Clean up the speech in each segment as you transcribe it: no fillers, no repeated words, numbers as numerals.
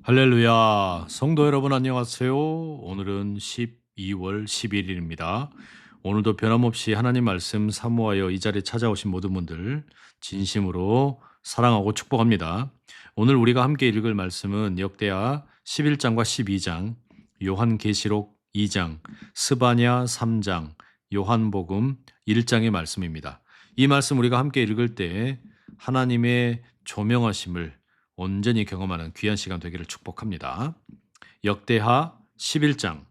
할렐루야. 성도 여러분 안녕하세요. 오늘은 12월 11일입니다. 오늘도 변함없이 하나님 말씀 사모하여 이 자리에 찾아오신 모든 분들 진심으로 사랑하고 축복합니다. 오늘 우리가 함께 읽을 말씀은 역대하 11장과 12장, 요한계시록 2장, 스바냐 3장, 요한복음 1장의 말씀입니다. 이 말씀 우리가 함께 읽을 때 하나님의 조명하심을 온전히 경험하는 귀한 시간 되기를 축복합니다. 역대하 11장.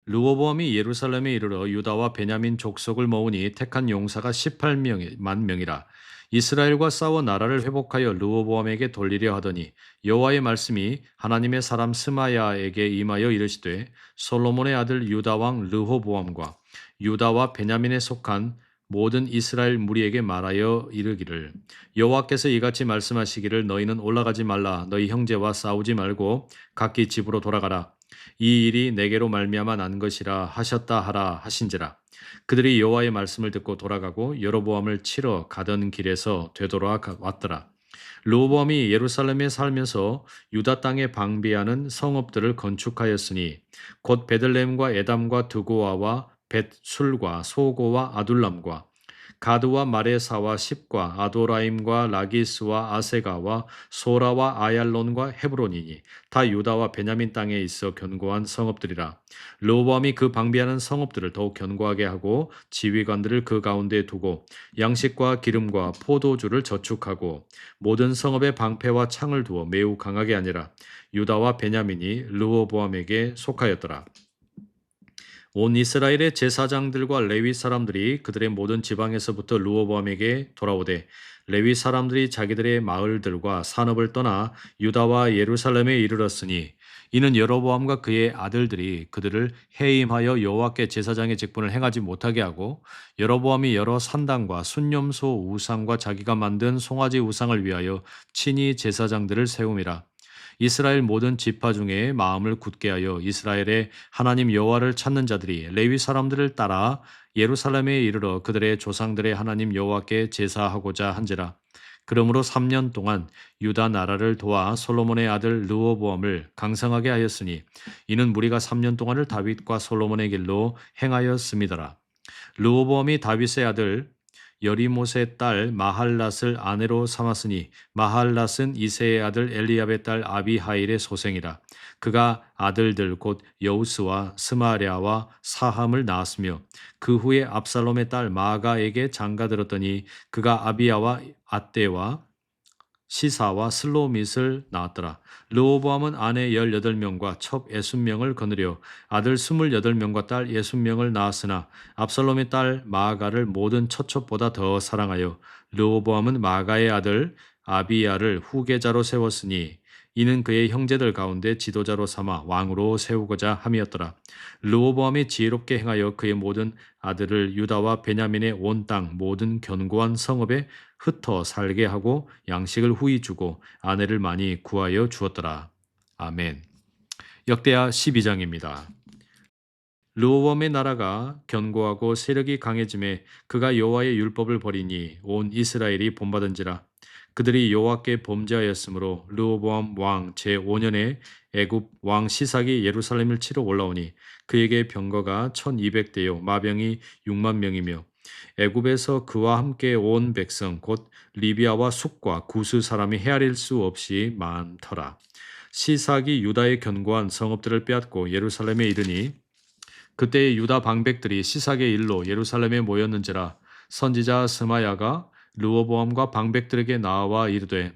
르호보암이 예루살렘에 이르러 유다와 베냐민 족속을 모으니 택한 용사가 18만 명이라. 이스라엘과 싸워 나라를 회복하여 르호보암에게 돌리려 하더니 여호와의 말씀이 하나님의 사람 스마야에게 임하여 이르시되 솔로몬의 아들 유다 왕 르호보암과 유다와 베냐민에 속한 모든 이스라엘 무리에게 말하여 이르기를 여호와께서 이같이 말씀하시기를 너희는 올라가지 말라 너희 형제와 싸우지 말고 각기 집으로 돌아가라 이 일이 내게로 말미암아 난 것이라 하셨다 하라 하신지라 그들이 여호와의 말씀을 듣고 돌아가고 여로보암을 치러 가던 길에서 되돌아 왔더라. 르호보암이 예루살렘에 살면서 유다 땅에 방비하는 성읍들을 건축하였으니 곧 베들레헴과 에담과 드고아와 벳술과 소고와 아둘람과 가드와 마레사와 십과 아도라임과 라기스와 아세가와 소라와 아얄론과 헤브론이니 다 유다와 베냐민 땅에 있어 견고한 성읍들이라. 르호보암이 그 방비하는 성읍들을 더욱 견고하게 하고 지휘관들을 그 가운데에 두고 양식과 기름과 포도주를 저축하고 모든 성읍에 방패와 창을 두어 매우 강하게 하니라. 유다와 베냐민이 르호보암에게 속하였더라. 온 이스라엘의 제사장들과 레위 사람들이 그들의 모든 지방에서부터 르호보암에게 돌아오되 레위 사람들이 자기들의 마을들과 산업을 떠나 유다와 예루살렘에 이르렀으니 이는 여로보암과 그의 아들들이 그들을 해임하여 여호와께 제사장의 직분을 행하지 못하게 하고 여로보암이 여러 산당과 순념소 우상과 자기가 만든 송아지 우상을 위하여 친히 제사장들을 세움이라. 이스라엘 모든 지파 중에 마음을 굳게 하여 이스라엘의 하나님 여호와를 찾는 자들이 레위 사람들을 따라 예루살렘에 이르러 그들의 조상들의 하나님 여호와께 제사하고자 한지라. 그러므로 3년 동안 유다 나라를 도와 솔로몬의 아들 르호보암을 강성하게 하였으니 이는 무리가 3년 동안을 다윗과 솔로몬의 길로 행하였음이더라. 르호보암이 다윗의 아들 여리못의 딸 마할랏을 아내로 삼았으니 마할랏은 이새의 아들 엘리압의 딸 아비하일의 소생이라. 그가 아들들 곧 여우스와 스마랴와 사함을 낳았으며 그 후에 압살롬의 딸 마아가에게 장가들었더니 그가 아비야와 앗대와 시사와 슬로밋을 낳았더라. 르호보암은 아내 18명과 첩 60명을 거느려 아들 28명과 딸 60명을 낳았으나 압살롬의 딸 마아가를 모든 처첩보다 더 사랑하여 르호보암은 마아가의 아들 아비야를 후계자로 세웠으니 이는 그의 형제들 가운데 지도자로 삼아 왕으로 세우고자 함이었더라. 르호보암이 지혜롭게 행하여 그의 모든 아들을 유다와 베냐민의 온 땅 모든 견고한 성읍에 흩어 살게 하고 양식을 후히 주고 아내를 많이 구하여 주었더라. 아멘. 역대하 12장입니다. 르호보암의 나라가 견고하고 세력이 강해짐에 그가 여호와의 율법을 버리니 온 이스라엘이 본받은지라. 그들이 여호와께 범죄하였으므로 르호보암 왕 제5년에 애굽 왕 시삭이 예루살렘을 치러 올라오니 그에게 병거가 1200대요 마병이 6만 명이며 애굽에서 그와 함께 온 백성 곧 리비아와 숙과 구스 사람이 헤아릴 수 없이 많더라. 시삭이 유다의 견고한 성읍들을 빼앗고 예루살렘에 이르니 그때의 유다 방백들이 시삭의 일로 예루살렘에 모였는지라. 선지자 스마야가 르호보암과 방백들에게 나와 이르되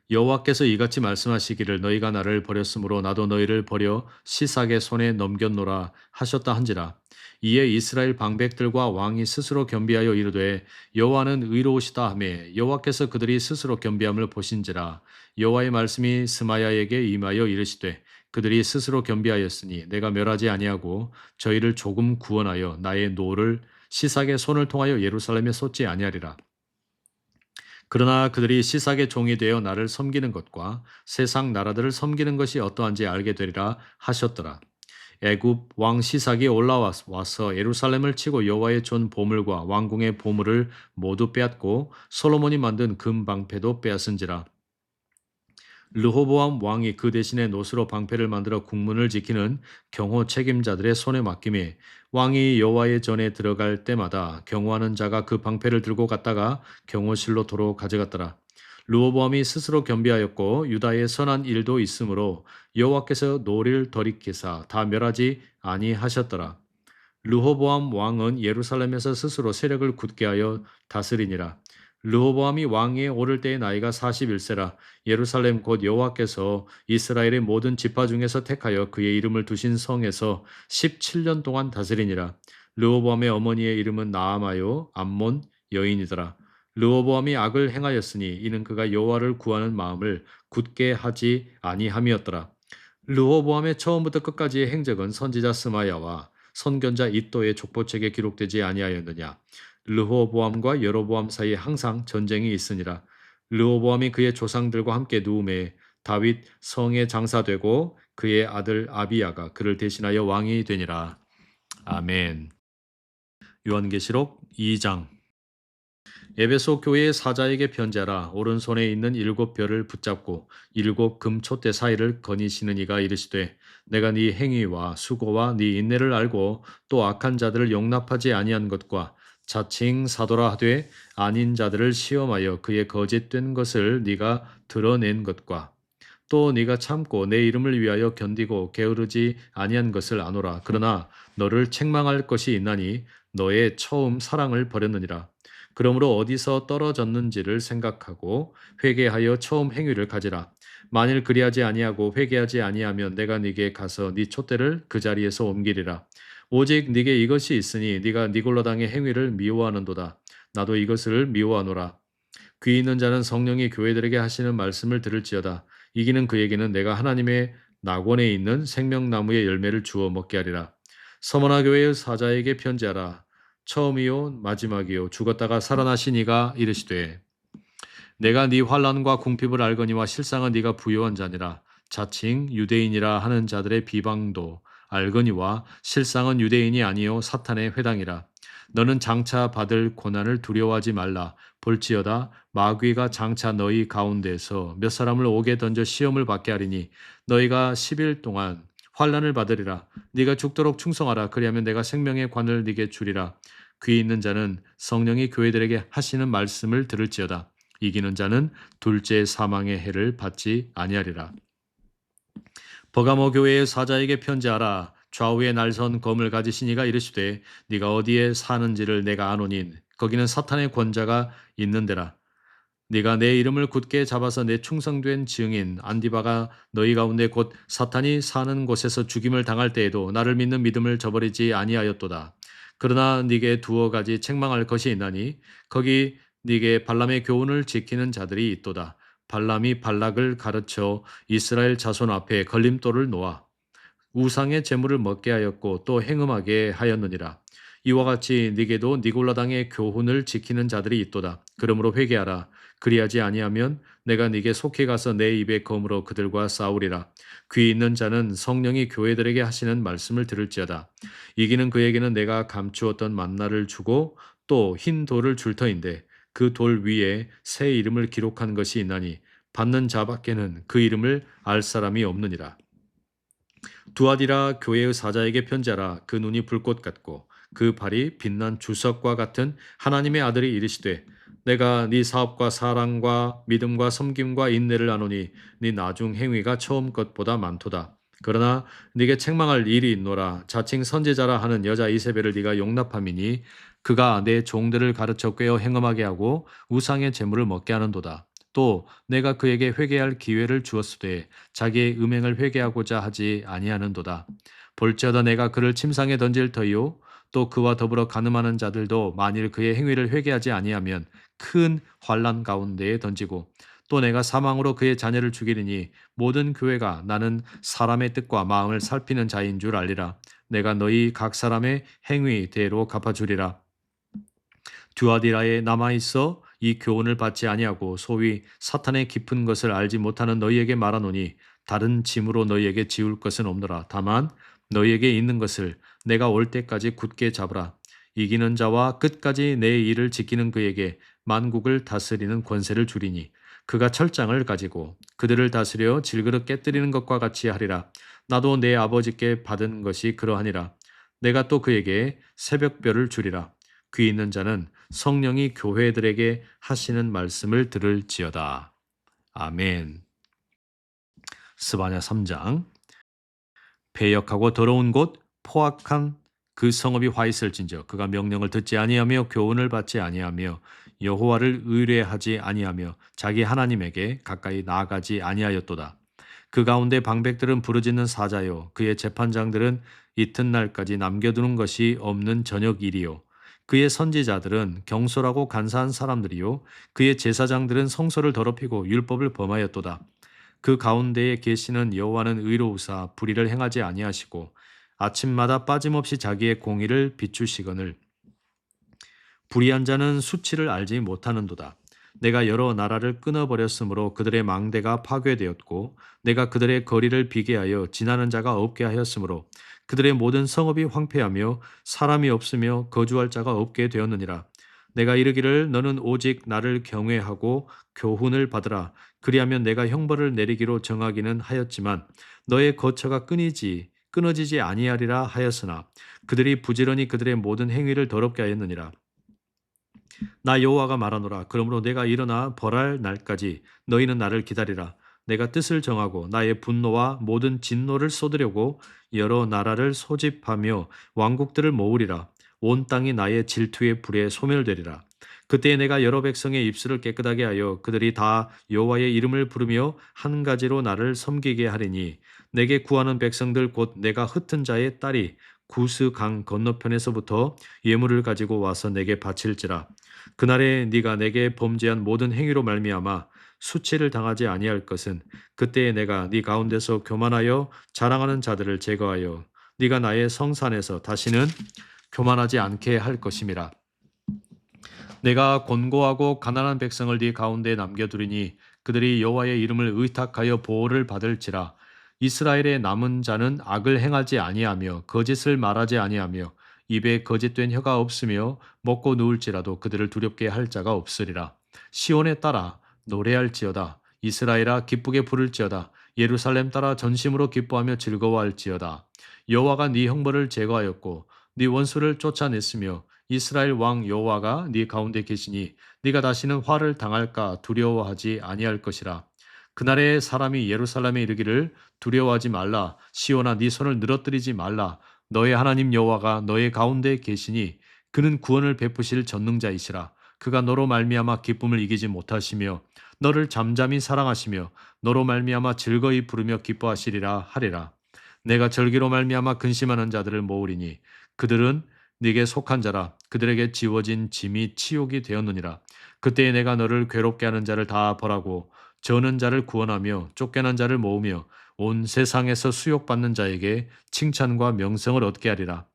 여호와께서 이같이 말씀하시기를 너희가 나를 버렸으므로 나도 너희를 버려 시삭의 손에 넘겼노라 하셨다 한지라. 이에 이스라엘 방백들과 왕이 스스로 겸비하여 이르되 여호와는 의로우시다 하매 여호와께서 그들이 스스로 겸비함을 보신지라. 여호와의 말씀이 스마야에게 임하여 이르시되 그들이 스스로 겸비하였으니 내가 멸하지 아니하고 저희를 조금 구원하여 나의 노를 시삭의 손을 통하여 예루살렘에 쏟지 아니하리라. 그러나 그들이 시삭의 종이 되어 나를 섬기는 것과 세상 나라들을 섬기는 것이 어떠한지 알게 되리라 하셨더라. 애굽 왕 시삭이 올라와서 예루살렘을 치고 여호와의 존 보물과 왕궁의 보물을 모두 빼앗고 솔로몬이 만든 금 방패도 빼앗은지라. 르호보암 왕이 그 대신에 노스로 방패를 만들어 국문을 지키는 경호 책임자들의 손에 맡김에 왕이 여호와의 전에 들어갈 때마다 경호하는 자가 그 방패를 들고 갔다가 경호실로 도로 가져갔더라. 르호보암이 스스로 겸비하였고 유다에 선한 일도 있으므로 여호와께서 노를 돌이키사 다 멸하지 아니하셨더라. 르호보암 왕은 예루살렘에서 스스로 세력을 굳게 하여 다스리니라. 르호보암이 왕위에 오를 때의 나이가 41세라. 예루살렘 곧 여호와께서 이스라엘의 모든 지파 중에서 택하여 그의 이름을 두신 성에서 17년 동안 다스리니라. 르호보암의 어머니의 이름은 나아마요 암몬 여인이더라. 르호보암이 악을 행하였으니 이는 그가 여호와를 구하는 마음을 굳게 하지 아니함이었더라. 르호보암의 처음부터 끝까지의 행적은 선지자 스마야와 선견자 이또의 족보책에 기록되지 아니하였느냐. 르호보암과 여로보암 사이에 항상 전쟁이 있으니라. 르호보암이 그의 조상들과 함께 누움에 다윗 성에 장사되고 그의 아들 아비야가 그를 대신하여 왕이 되니라. 아멘. 요한계시록 2장. 에베소 교회의 사자에게 편지하라. 오른손에 있는 7별을 붙잡고 7금촛대 사이를 거니시는 이가 이르시되 내가 네 행위와 수고와 네 인내를 알고 또 악한 자들을 용납하지 아니한 것과 자칭 사도라 하되 아닌 자들을 시험하여 그의 거짓된 것을 네가 드러낸 것과 또 네가 참고 내 이름을 위하여 견디고 게으르지 아니한 것을 아노라. 그러나 너를 책망할 것이 있나니 너의 처음 사랑을 버렸느니라. 그러므로 어디서 떨어졌는지를 생각하고 회개하여 처음 행위를 가지라. 만일 그리하지 아니하고 회개하지 아니하면 내가 네게 가서 네 촛대를 그 자리에서 옮기리라. 오직 네게 이것이 있으니 네가 니골라당의 행위를 미워하는도다. 나도 이것을 미워하노라. 귀 있는 자는 성령이 교회들에게 하시는 말씀을 들을지어다. 이기는 그에게는 내가 하나님의 낙원에 있는 생명나무의 열매를 주어 먹게 하리라. 서머나 교회의 사자에게 편지하라. 처음이요 마지막이요 죽었다가 살아나신 이가 이르시되 내가 네 환난과 궁핍을 알거니와 실상은 네가 부요한 자니라. 자칭 유대인이라 하는 자들의 비방도 알거니와 실상은 유대인이 아니요 사탄의 회당이라. 너는 장차 받을 고난을 두려워하지 말라. 볼지어다 마귀가 장차 너희 가운데에서 몇 사람을 옥에 던져 시험을 받게 하리니 너희가 10일 동안 환난을 받으리라. 네가 죽도록 충성하라. 그리하면 내가 생명의 관을 네게 주리라. 귀 있는 자는 성령이 교회들에게 하시는 말씀을 들을지어다. 이기는 자는 둘째 사망의 해를 받지 아니하리라. 버가모 교회의 사자에게 편지하라. 좌우에 날선 검을 가지신 이가 이르시되 네가 어디에 사는지를 내가 아노니 거기는 사탄의 권자가 있는 데라. 네가 내 이름을 굳게 잡아서 내 충성된 증인 안디바가 너희 가운데 곧 사탄이 사는 곳에서 죽임을 당할 때에도 나를 믿는 믿음을 저버리지 아니하였도다. 그러나 네게 두어 가지 책망할 것이 있나니 거기 네게 발람의 교훈을 지키는 자들이 있도다. 발람이 발락을 가르쳐 이스라엘 자손 앞에 걸림돌을 놓아 우상의 재물을 먹게 하였고 또 행음하게 하였느니라. 이와 같이 네게도 니골라당의 교훈을 지키는 자들이 있도다. 그러므로 회개하라. 그리하지 아니하면 내가 네게 속히 가서 내 입의 검으로 그들과 싸우리라. 귀 있는 자는 성령이 교회들에게 하시는 말씀을 들을지어다. 이기는 그에게는 내가 감추었던 만나를 주고 또 흰 돌을 줄 터인데 그 돌 위에 새 이름을 기록한 것이 있나니 받는 자밖에는 그 이름을 알 사람이 없느니라. 두아디라 교회의 사자에게 편지하라. 그 눈이 불꽃 같고 그 발이 빛난 주석과 같은 하나님의 아들이 이르시되 내가 네 사업과 사랑과 믿음과 섬김과 인내를 아노니 네 나중 행위가 처음 것보다 많도다. 그러나 네게 책망할 일이 있노라. 자칭 선지자라 하는 여자 이세벨을 네가 용납함이니 그가 내 종들을 가르쳐 꿰어 행음하게 하고 우상의 재물을 먹게 하는도다. 또 내가 그에게 회개할 기회를 주었으되 자기의 음행을 회개하고자 하지 아니하는도다. 볼지어다 내가 그를 침상에 던질 터이요 또 그와 더불어 간음하는 자들도 만일 그의 행위를 회개하지 아니하면 큰 환난 가운데에 던지고 또 내가 사망으로 그의 자녀를 죽이리니 모든 교회가 나는 사람의 뜻과 마음을 살피는 자인 줄 알리라. 내가 너희 각 사람의 행위대로 갚아주리라. 듀아디라에 남아있어 이 교훈을 받지 아니하고 소위 사탄의 깊은 것을 알지 못하는 너희에게 말하노니 다른 짐으로 너희에게 지울 것은 없노라. 다만 너희에게 있는 것을 내가 올 때까지 굳게 잡으라. 이기는 자와 끝까지 내 일을 지키는 그에게 만국을 다스리는 권세를 주리니 그가 철장을 가지고 그들을 다스려 질그릇 깨뜨리는 것과 같이 하리라. 나도 내 아버지께 받은 것이 그러하니라. 내가 또 그에게 새벽별을 주리라. 귀 있는 자는 성령이 교회들에게 하시는 말씀을 들을지어다. 아멘. 스바냐 3장. 패역하고 더러운 곳 포악한 그 성읍이 화 있을진저 그가 명령을 듣지 아니하며 교훈을 받지 아니하며 여호와를 의뢰하지 아니하며 자기 하나님에게 가까이 나아가지 아니하였도다. 그 가운데 방백들은 부르짖는 사자요 그의 재판장들은 이튿날까지 남겨두는 것이 없는 저녁 일이요 그의 선지자들은 경솔하고 간사한 사람들이요 그의 제사장들은 성소를 더럽히고 율법을 범하였도다. 그 가운데에 계시는 여호와는 의로우사 불의를 행하지 아니하시고 아침마다 빠짐없이 자기의 공의를 비추시거늘 불의한 자는 수치를 알지 못하는도다. 내가 여러 나라를 끊어버렸으므로 그들의 망대가 파괴되었고 내가 그들의 거리를 비게 하여 지나는 자가 없게 하였으므로 그들의 모든 성읍이 황폐하며 사람이 없으며 거주할 자가 없게 되었느니라. 내가 이르기를 너는 오직 나를 경외하고 교훈을 받으라. 그리하면 내가 형벌을 내리기로 정하기는 하였지만 너의 거처가 끊어지지 아니하리라 하였으나 그들이 부지런히 그들의 모든 행위를 더럽게 하였느니라. 나 여호와가 말하노라. 그러므로 내가 일어나 벌할 날까지 너희는 나를 기다리라. 내가 뜻을 정하고 나의 분노와 모든 진노를 쏟으려고 여러 나라를 소집하며 왕국들을 모으리라. 온 땅이 나의 질투의 불에 소멸되리라. 그때에 내가 여러 백성의 입술을 깨끗하게 하여 그들이 다 여호와의 이름을 부르며 한 가지로 나를 섬기게 하리니 내게 구하는 백성들 곧 내가 흩은 자의 딸이 구스 강 건너편에서부터 예물을 가지고 와서 내게 바칠지라. 그날에 네가 내게 범죄한 모든 행위로 말미암아 수치를 당하지 아니할 것은 그때에 내가 네 가운데서 교만하여 자랑하는 자들을 제거하여 네가 나의 성산에서 다시는 교만하지 않게 할 것임이라. 내가 곤고하고 가난한 백성을 네 가운데 남겨두리니 그들이 여호와의 이름을 의탁하여 보호를 받을지라. 이스라엘의 남은 자는 악을 행하지 아니하며 거짓을 말하지 아니하며 입에 거짓된 혀가 없으며 먹고 누울지라도 그들을 두렵게 할 자가 없으리라. 시온에 따라 노래할지어다. 이스라엘아 기쁘게 부를지어다. 예루살렘 따라 전심으로 기뻐하며 즐거워할지어다. 여호와가 네 형벌을 제거하였고 네 원수를 쫓아냈으며 이스라엘 왕 여호와가 네 가운데 계시니 네가 다시는 화를 당할까 두려워하지 아니할 것이라. 그날에 사람이 예루살렘에 이르기를 두려워하지 말라. 시온아 네 손을 늘어뜨리지 말라. 너의 하나님 여호와가 너의 가운데 계시니 그는 구원을 베푸실 전능자이시라. 그가 너로 말미암아 기쁨을 이기지 못하시며 너를 잠잠히 사랑하시며 너로 말미암아 즐거이 부르며 기뻐하시리라 하리라. 내가 절기로 말미암아 근심하는 자들을 모으리니 그들은 네게 속한 자라. 그들에게 지워진 짐이 치욕이 되었느니라. 그때에 내가 너를 괴롭게 하는 자를 다 벌하고 저는 자를 구원하며 쫓겨난 자를 모으며 온 세상에서 수욕받는 자에게 칭찬과 명성을 얻게 하리라.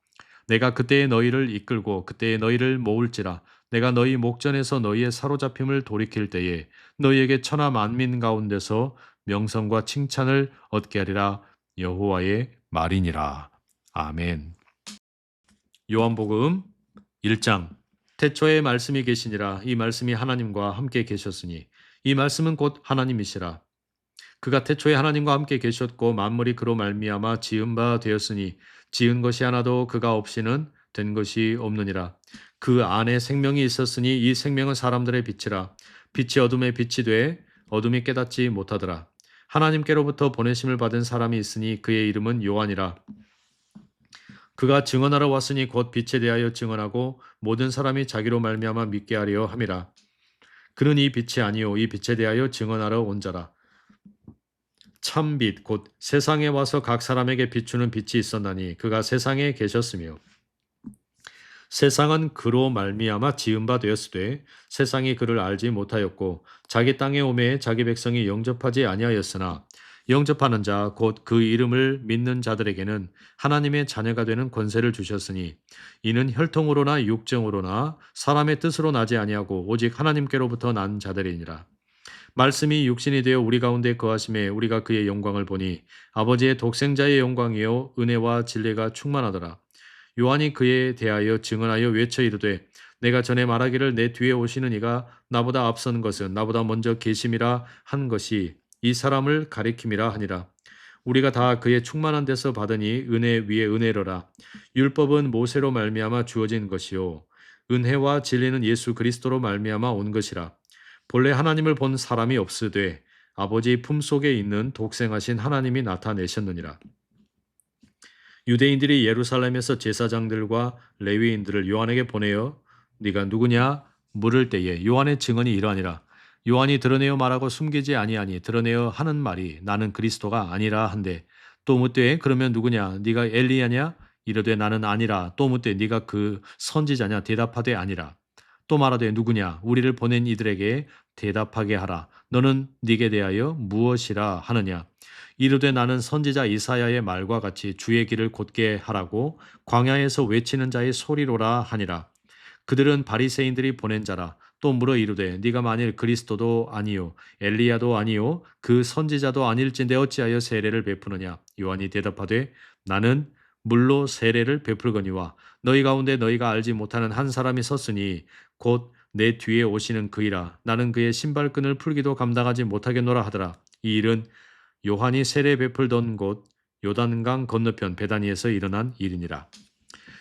내가 그때에 너희를 이끌고 그때에 너희를 모을지라. 내가 너희 목전에서 너희의 사로잡힘을 돌이킬 때에 너희에게 천하 만민 가운데서 명성과 칭찬을 얻게 하리라. 여호와의 말이니라. 아멘. 요한복음 1장. 태초에 말씀이 계시니라. 이 말씀이 하나님과 함께 계셨으니 이 말씀은 곧 하나님이시라. 그가 태초에 하나님과 함께 계셨고 만물이 그로 말미암아 지은 바 되었으니 지은 것이 하나도 그가 없이는 된 것이 없느니라. 그 안에 생명이 있었으니 이 생명은 사람들의 빛이라. 빛이 어둠에 빛이 돼 어둠이 깨닫지 못하더라. 하나님께로부터 보내심을 받은 사람이 있으니 그의 이름은 요한이라. 그가 증언하러 왔으니 곧 빛에 대하여 증언하고 모든 사람이 자기로 말미암아 믿게 하려 함이라. 그는 이 빛이 아니요 이 빛에 대하여 증언하러 온 자라. 참 빛 곧 세상에 와서 각 사람에게 비추는 빛이 있었나니 그가 세상에 계셨으며 세상은 그로 말미암아 지은 바 되었으되 세상이 그를 알지 못하였고 자기 땅에 오매 자기 백성이 영접하지 아니하였으나 영접하는 자 곧 그 이름을 믿는 자들에게는 하나님의 자녀가 되는 권세를 주셨으니 이는 혈통으로나 육정으로나 사람의 뜻으로 나지 아니하고 오직 하나님께로부터 난 자들이니라. 말씀이 육신이 되어 우리 가운데 거하심에 우리가 그의 영광을 보니 아버지의 독생자의 영광이요 은혜와 진리가 충만하더라. 요한이 그에 대하여 증언하여 외쳐 이르되 내가 전에 말하기를 내 뒤에 오시는 이가 나보다 앞선 것은 나보다 먼저 계심이라 한 것이 이 사람을 가리킴이라 하니라. 우리가 다 그의 충만한 데서 받으니 은혜 위에 은혜로라. 율법은 모세로 말미암아 주어진 것이요 은혜와 진리는 예수 그리스도로 말미암아 온 것이라. 본래 하나님을 본 사람이 없으되 아버지 품속에 있는 독생하신 하나님이 나타내셨느니라. 유대인들이 예루살렘에서 제사장들과 레위인들을 요한에게 보내어 네가 누구냐 물을 때에 요한의 증언이 이러하니라. 요한이 드러내어 말하고 숨기지 아니하니 드러내어 하는 말이 나는 그리스도가 아니라 한데 또 묻되 그러면 누구냐 네가 엘리야냐 이르되 나는 아니라 또 묻되 네가 그 선지자냐 대답하되 아니라 또 말하되 누구냐 우리를 보낸 이들에게 대답하게 하라. 너는 네게 대하여 무엇이라 하느냐 이르되 나는 선지자 이사야의 말과 같이 주의 길을 곧게 하라고 광야에서 외치는 자의 소리로라 하니라. 그들은 바리새인들이 보낸 자라. 또 물어 이르되 네가 만일 그리스도도 아니요 엘리야도 아니요 그 선지자도 아닐진데 어찌하여 세례를 베푸느냐. 요한이 대답하되 나는 물로 세례를 베풀거니와 너희 가운데 너희가 알지 못하는 한 사람이 섰으니 곧 내 뒤에 오시는 그이라. 나는 그의 신발끈을 풀기도 감당하지 못하겠노라 하더라. 이 일은 요한이 세례 베풀던 곳 요단강 건너편 베다니에서 일어난 일이니라.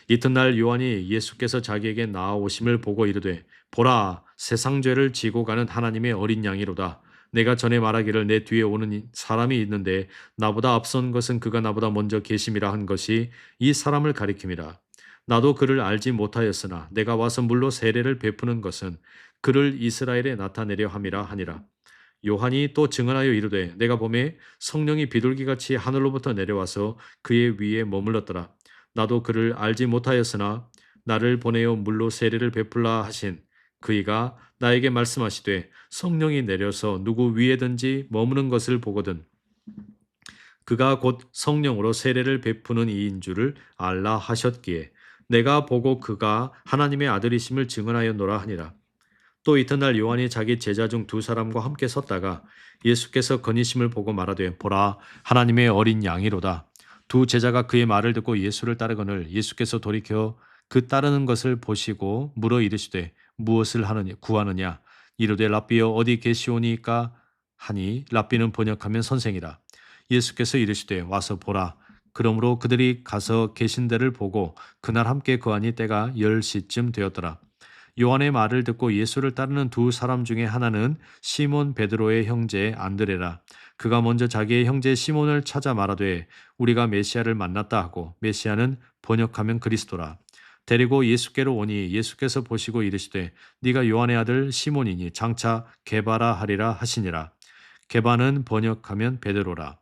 이튿날 요한이 예수께서 자기에게 나아오심을 보고 이르되 보라 세상 죄를 지고 가는 하나님의 어린 양이로다. 내가 전에 말하기를 내 뒤에 오는 사람이 있는데 나보다 앞선 것은 그가 나보다 먼저 계심이라 한 것이 이 사람을 가리킴이라. 나도 그를 알지 못하였으나 내가 와서 물로 세례를 베푸는 것은 그를 이스라엘에 나타내려 함이라 하니라. 요한이 또 증언하여 이르되 내가 보매 성령이 비둘기같이 하늘로부터 내려와서 그의 위에 머물렀더라. 나도 그를 알지 못하였으나 나를 보내어 물로 세례를 베풀라 하신 그이가 나에게 말씀하시되 성령이 내려서 누구 위에든지 머무는 것을 보거든 그가 곧 성령으로 세례를 베푸는 이인 줄을 알라 하셨기에 내가 보고 그가 하나님의 아들이심을 증언하였노라 하니라. 또 이튿날 요한이 자기 제자 중 두 사람과 함께 섰다가 예수께서 거니심을 보고 말하되 보라 하나님의 어린 양이로다. 두 제자가 그의 말을 듣고 예수를 따르거늘 예수께서 돌이켜 그 따르는 것을 보시고 물어 이르시되 무엇을 구하느냐 이르되 랍비여 어디 계시오니까 하니 랍비는 번역하면 선생이라. 예수께서 이르시되 와서 보라. 그러므로 그들이 가서 계신 데를 보고 그날 함께 거하니 때가 10시쯤 되었더라. 요한의 말을 듣고 예수를 따르는 두 사람 중에 하나는 시몬 베드로의 형제 안드레라. 그가 먼저 자기의 형제 시몬을 찾아 말하되 우리가 메시아를 만났다 하고 메시아는 번역하면 그리스도라. 데리고 예수께로 오니 예수께서 보시고 이르시되 네가 요한의 아들 시몬이니 장차 게바라 하리라 하시니라. 게바는 번역하면 베드로라.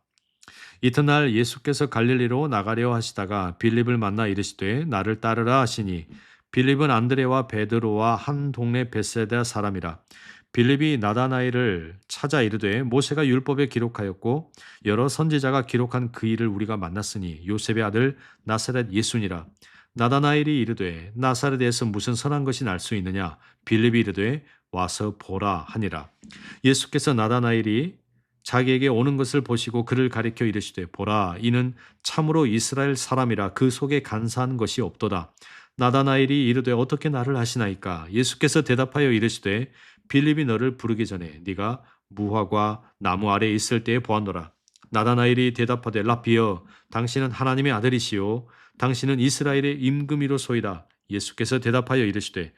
이튿날 예수께서 갈릴리로 나가려 하시다가 빌립을 만나 이르시되 나를 따르라 하시니 빌립은 안드레와 베드로와 한 동네 벳세다 사람이라. 빌립이 나다나엘을 찾아 이르되 모세가 율법에 기록하였고 여러 선지자가 기록한 그 일을 우리가 만났으니 요셉의 아들 나사렛 예수니라. 나다나엘이 이르되 나사렛에서 무슨 선한 것이 날 수 있느냐. 빌립이 이르되 와서 보라 하니라. 예수께서 나다나엘이 자기에게 오는 것을 보시고 그를 가리켜 이르시되 보라 이는 참으로 이스라엘 사람이라 그 속에 간사한 것이 없도다. 나다나엘이 이르되 어떻게 나를 아시나이까. 예수께서 대답하여 이르시되 빌립이 너를 부르기 전에 네가 무화과 나무 아래에 있을 때에 보았노라. 나다나엘이 대답하되 랍비여 당신은 하나님의 아들이시요 당신은 이스라엘의 임금이로소이다. 예수께서 대답하여 이르시되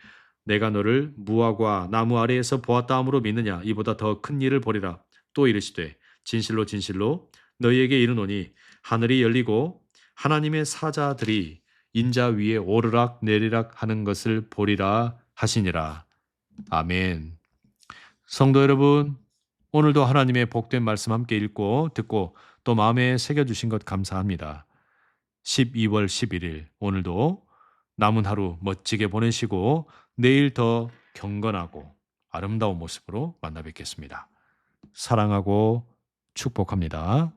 내가 너를 무화과 나무 아래에서 보았다 함으로 믿느냐. 이보다 더 큰 일을 보리라. 또 이르시되 진실로 진실로 너희에게 이르노니 하늘이 열리고 하나님의 사자들이 인자 위에 오르락 내리락 하는 것을 보리라 하시니라. 아멘. 성도 여러분, 오늘도 하나님의 복된 말씀 함께 읽고 듣고 또 마음에 새겨주신 것 감사합니다. 12월 11일 오늘도 남은 하루 멋지게 보내시고 내일 더 경건하고 아름다운 모습으로 만나 뵙겠습니다. 사랑하고 축복합니다.